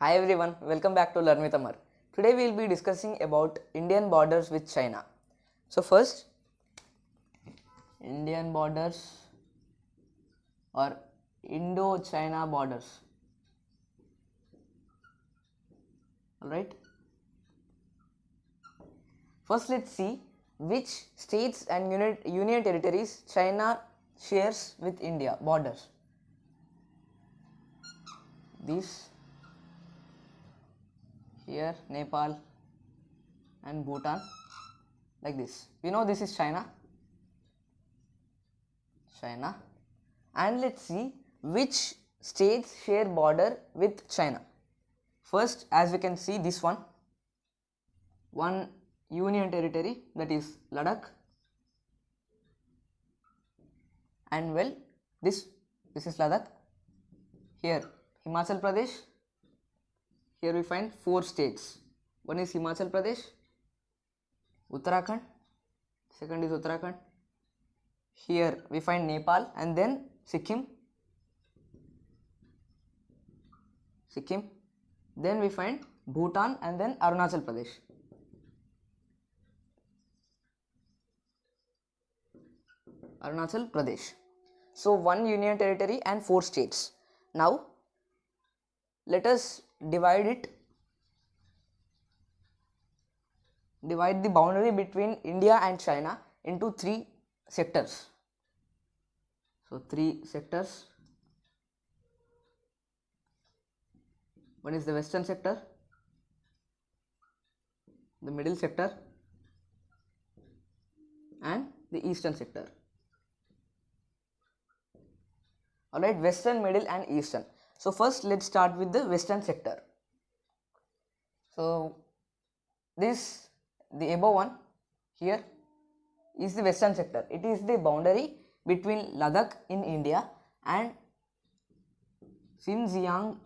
Hi everyone, welcome back to Learn with Amar. Today we will be discussing about Indian borders with China. So first, Indian borders or Indo-China borders. Alright. First let's see which states and union territories China shares with India borders. These here Nepal and Bhutan, like this. We know this is China, and let's see which states share border with China. First, as we can see, this one union territory, that is Ladakh, and well, this is Ladakh. Here Himachal Pradesh. Here we find 4 states. One is Himachal Pradesh, Uttarakhand, second is Uttarakhand. Here we find Nepal and then Sikkim. Then we find Bhutan and then Arunachal Pradesh. So 1 union territory and 4 states. Now let us divide the boundary between India and China into 3 sectors. So 3 sectors. One is the western sector, the middle sector, and the eastern sector. Alright, western, middle and eastern. So first let's start with the western sector. So the above one here is the western sector. It is the boundary between Ladakh in India and Xinjiang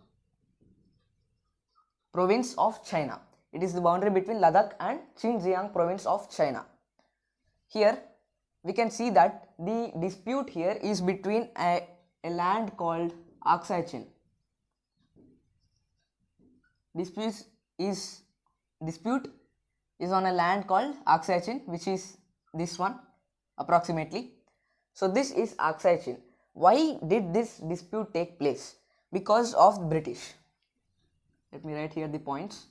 province of China. It is the boundary between Ladakh and Xinjiang province of China. Here we can see that the dispute here is between a land called Aksai Chin. Dispute is on a land called Aksai Chin, which is this one approximately. So this is Aksai Chin. Why did this dispute take place? Because of British. Let me write here the points.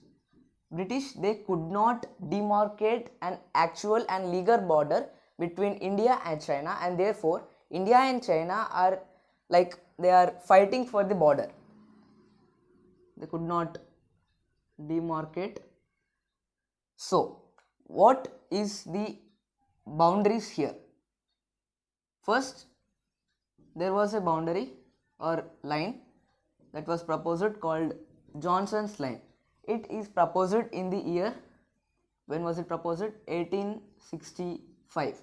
British, they could not demarcate an actual and legal border between India and China, and therefore India and China are they are fighting for the border. They could not demarcate. So what is the boundaries here? First, there was a boundary or line that was proposed called Johnson's line. It is proposed in the year, when was it proposed? 1865.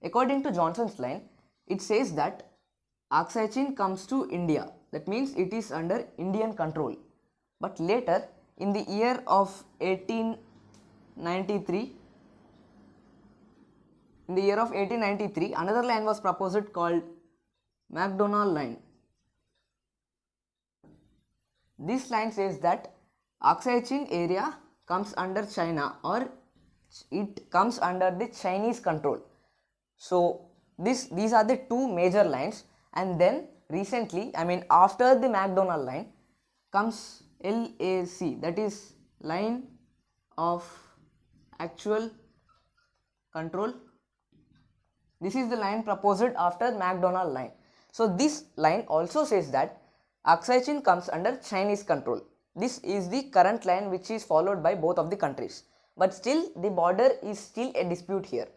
According to Johnson's line, it says that Aksai Chin comes to India. That means it is under Indian control. But later, in the year of 1893, another line was proposed called Macdonald line. This line says that Aksai Chin area comes under China, or it comes under the Chinese control. So these are the 2 major lines, and then recently, after the Macdonald line comes LAC, that is line of actual control. This is the line proposed after Macdonald line. So this line also says that Aksai Chin comes under Chinese control. This is the current line which is followed by both of the countries. But still the border is still a dispute here.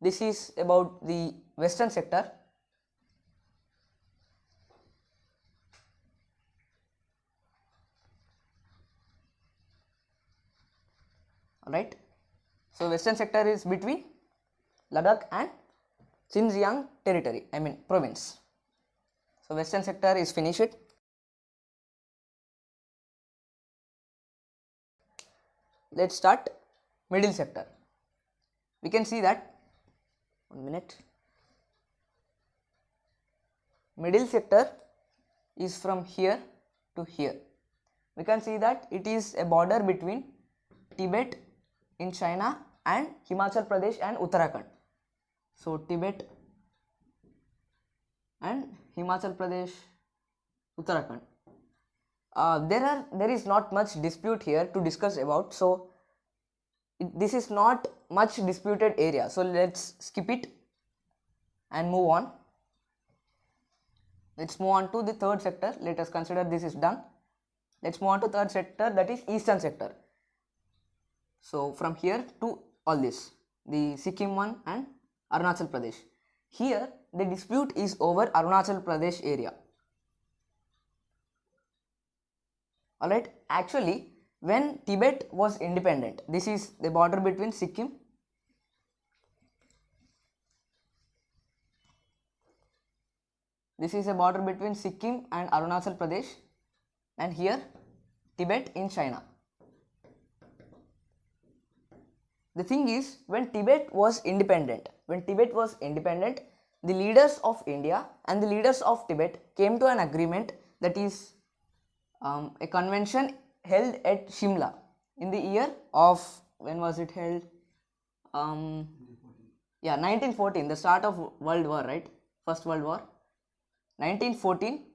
This is about the western sector. Alright. So western sector is between Ladakh and Xinjiang territory, province. So western sector is finished. Let's start middle sector. We can see that, middle sector is from here to here. We can see that it is a border between Tibet in China and Himachal Pradesh and Uttarakhand. So Tibet and Himachal Pradesh, Uttarakhand. There is not much dispute here to discuss about, so this is not much disputed area, so let's skip it and move on. Let's move on to the third sector. Let us consider this is done. Let's move on to third sector, that is eastern sector. So from here to all this, the Sikkim one and Arunachal Pradesh. Here the dispute is over Arunachal Pradesh area. Alright, actually when Tibet was independent, this is the border between Sikkim . This is a border between Sikkim and Arunachal Pradesh, and here Tibet in China. The thing is, when Tibet was independent, the leaders of India and the leaders of Tibet came to an agreement, that is a convention held at Shimla in the year of, when was it held? 1914, the start of World War, right? First World War. 1914,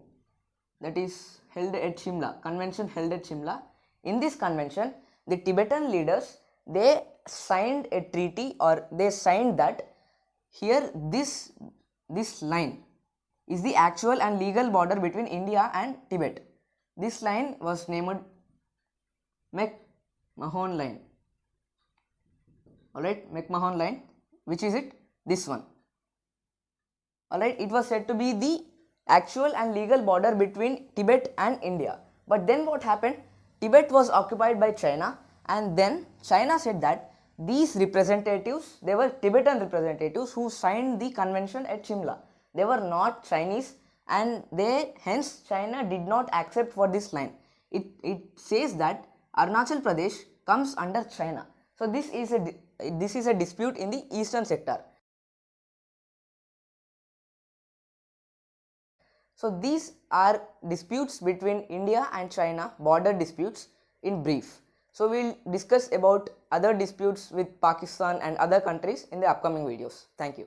that is held at Shimla, convention held at Shimla. In this convention, the Tibetan leaders, they signed a treaty, or they signed that here this line is the actual and legal border between India and Tibet. This line was named McMahon line. Alright, McMahon line, which is it? This one. Alright, it was said to be the actual and legal border between Tibet and India. But then what happened? Tibet was occupied by China, and then China said that these representatives, they were Tibetan representatives who signed the convention at Shimla. They were not Chinese, and hence China did not accept for this line. It says that Arunachal Pradesh comes under China. So this is a dispute in the eastern sector. So these are disputes between India and China, border disputes in brief. So we will discuss about other disputes with Pakistan and other countries in the upcoming videos. Thank you.